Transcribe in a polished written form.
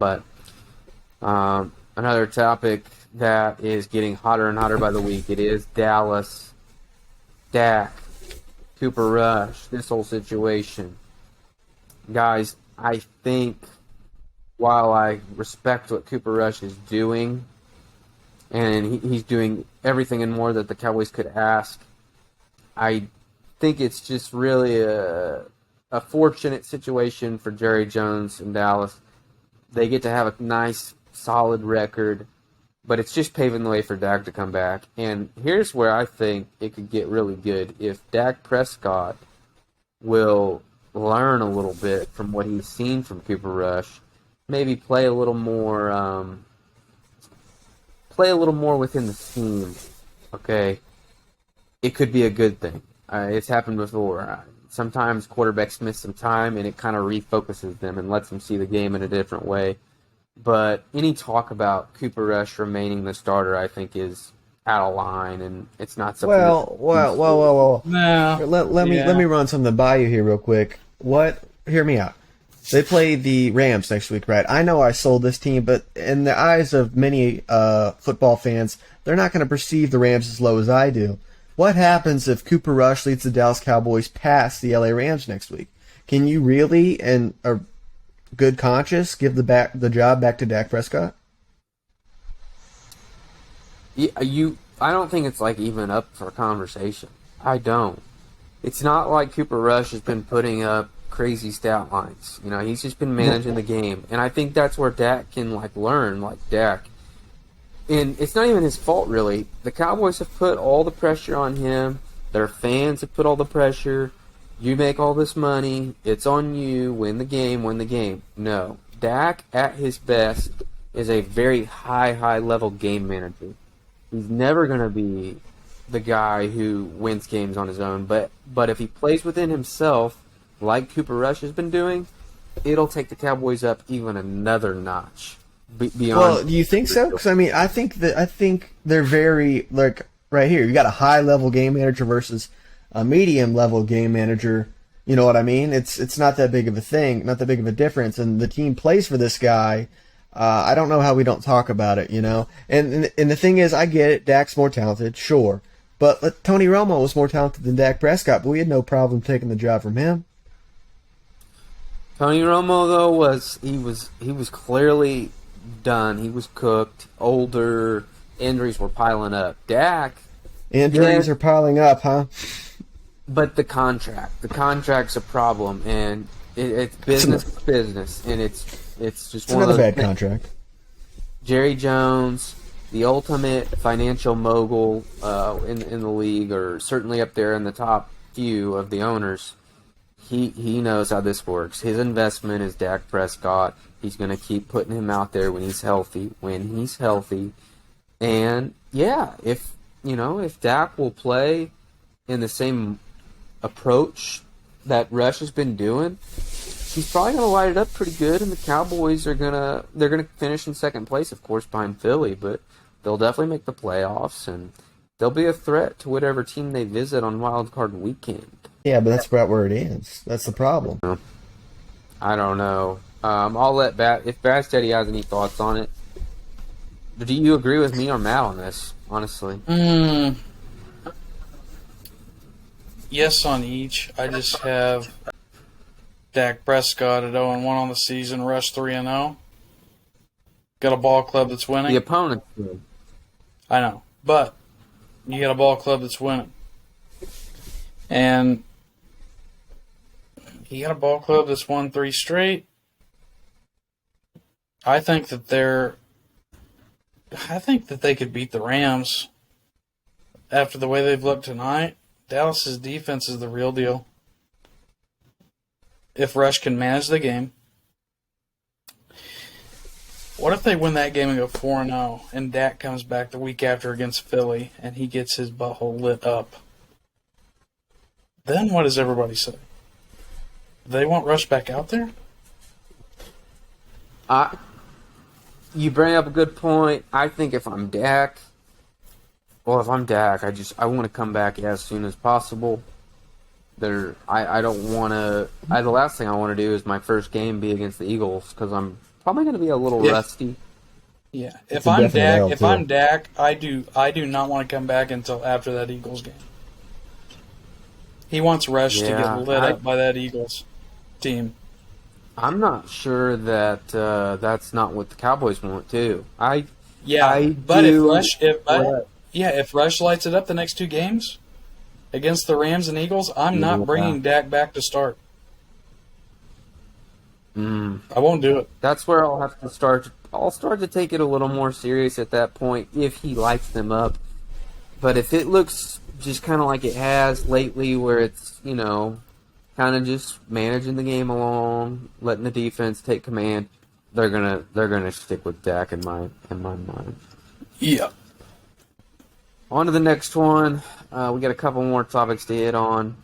But another topic that is getting hotter and hotter by the week, it is Dallas, Dak, Cooper Rush, this whole situation. Guys, I think while I respect what Cooper Rush is doing, and he's doing everything and more that the Cowboys could ask, I think it's just really a fortunate situation for Jerry Jones in Dallas. They get to have a nice, solid record, but it's just paving the way for Dak to come back. And here's where I think it could get really good. If Dak Prescott will learn a little bit from what he's seen from Cooper Rush, maybe play a little more within the scheme, okay, it could be a good thing. It's happened before. Sometimes quarterbacks miss some time, and it kind of refocuses them and lets them see the game in a different way. But any talk about Cooper Rush remaining the starter, I think, is out of line, and it's not something. Well. No. Let me run something by you here real quick. Hear me out. They play the Rams next week, right? I know I sold this team, but in the eyes of many football fans, they're not going to perceive the Rams as low as I do. What happens if Cooper Rush leads the Dallas Cowboys past the LA Rams next week? Can you really, in a good conscience, give the job back to Dak Prescott? Yeah, I don't think it's even up for conversation. I don't. It's not like Cooper Rush has been putting up crazy stat lines. He's just been managing the game, and I think that's where Dak can learn, Dak. And it's not even his fault, really. The Cowboys have put all the pressure on him. Their fans have put all the pressure. You make all this money. It's on you. Win the game. Win the game. No. Dak, at his best, is a very high-level game manager. He's never going to be the guy who wins games on his own. But if he plays within himself, like Cooper Rush has been doing, it'll take the Cowboys up even another notch. Beyond. Well, do you think so? Because I think they're very right here. You got a high level game manager versus a medium level game manager. You know what I mean? It's not that big of a thing, not that big of a difference. And the team plays for this guy. I don't know how we don't talk about it. And the thing is, I get it. Dak's more talented, sure, but Tony Romo was more talented than Dak Prescott, but we had no problem taking the job from him. Tony Romo, though, was clearly done. He was cooked, older, injuries were piling up. Dak, injuries are piling up, huh? But the contract's a problem, and it's business, and it's just one of those another bad contract. Jerry Jones, the ultimate financial mogul in the league, or certainly up there in the top few of the owners. He knows how this works. His investment is Dak Prescott. He's going to keep putting him out there when he's healthy. And yeah, if Dak will play in the same approach that Rush has been doing, he's probably going to light it up pretty good. And the Cowboys they're going to finish in second place, of course, behind Philly, but they'll definitely make the playoffs, and they'll be a threat to whatever team they visit on Wild Card Weekend. Yeah, but that's about where it ends. That's the problem. I don't know. I'll let if Bad Steady has any thoughts on it. Do you agree with me or Matt on this, honestly? Yes on each. I just have Dak Prescott at 0-1 on the season, Rush 3-0. Got a ball club that's winning. The opponent's good. I know, but you got a ball club that's winning. And you got a ball club that's won 3 straight. I think that they could beat the Rams after the way they've looked tonight. Dallas's defense is the real deal. If Rush can manage the game. What if they win that game and go 4-0 and Dak comes back the week after against Philly and he gets his butthole lit up? Then what does everybody say? Do they want Rush back out there? You bring up a good point. I think if I'm Dak, I want to come back as soon as possible. I don't want to. The last thing I want to do is my first game be against the Eagles because I'm Probably going to be a little Yeah. rusty. Yeah, It's if a I'm definite Dak, L, if too. I'm Dak, I do not want to come back until after that Eagles game. He wants Rush to Yeah, get lit up by that Eagles team. I'm not sure that that's not what the Cowboys want too. Yeah, I but do. if Rush lights it up the next two games against the Rams and Eagles, I'm not bringing Dak back to start. I won't do it. That's where I'll have to start. I'll start to take it a little more serious at that point if he lights them up. But if it looks just kind of like it has lately, where it's kind of just managing the game along, letting the defense take command, they're gonna stick with Dak in my mind. Yeah. On to the next one. We got a couple more topics to hit on.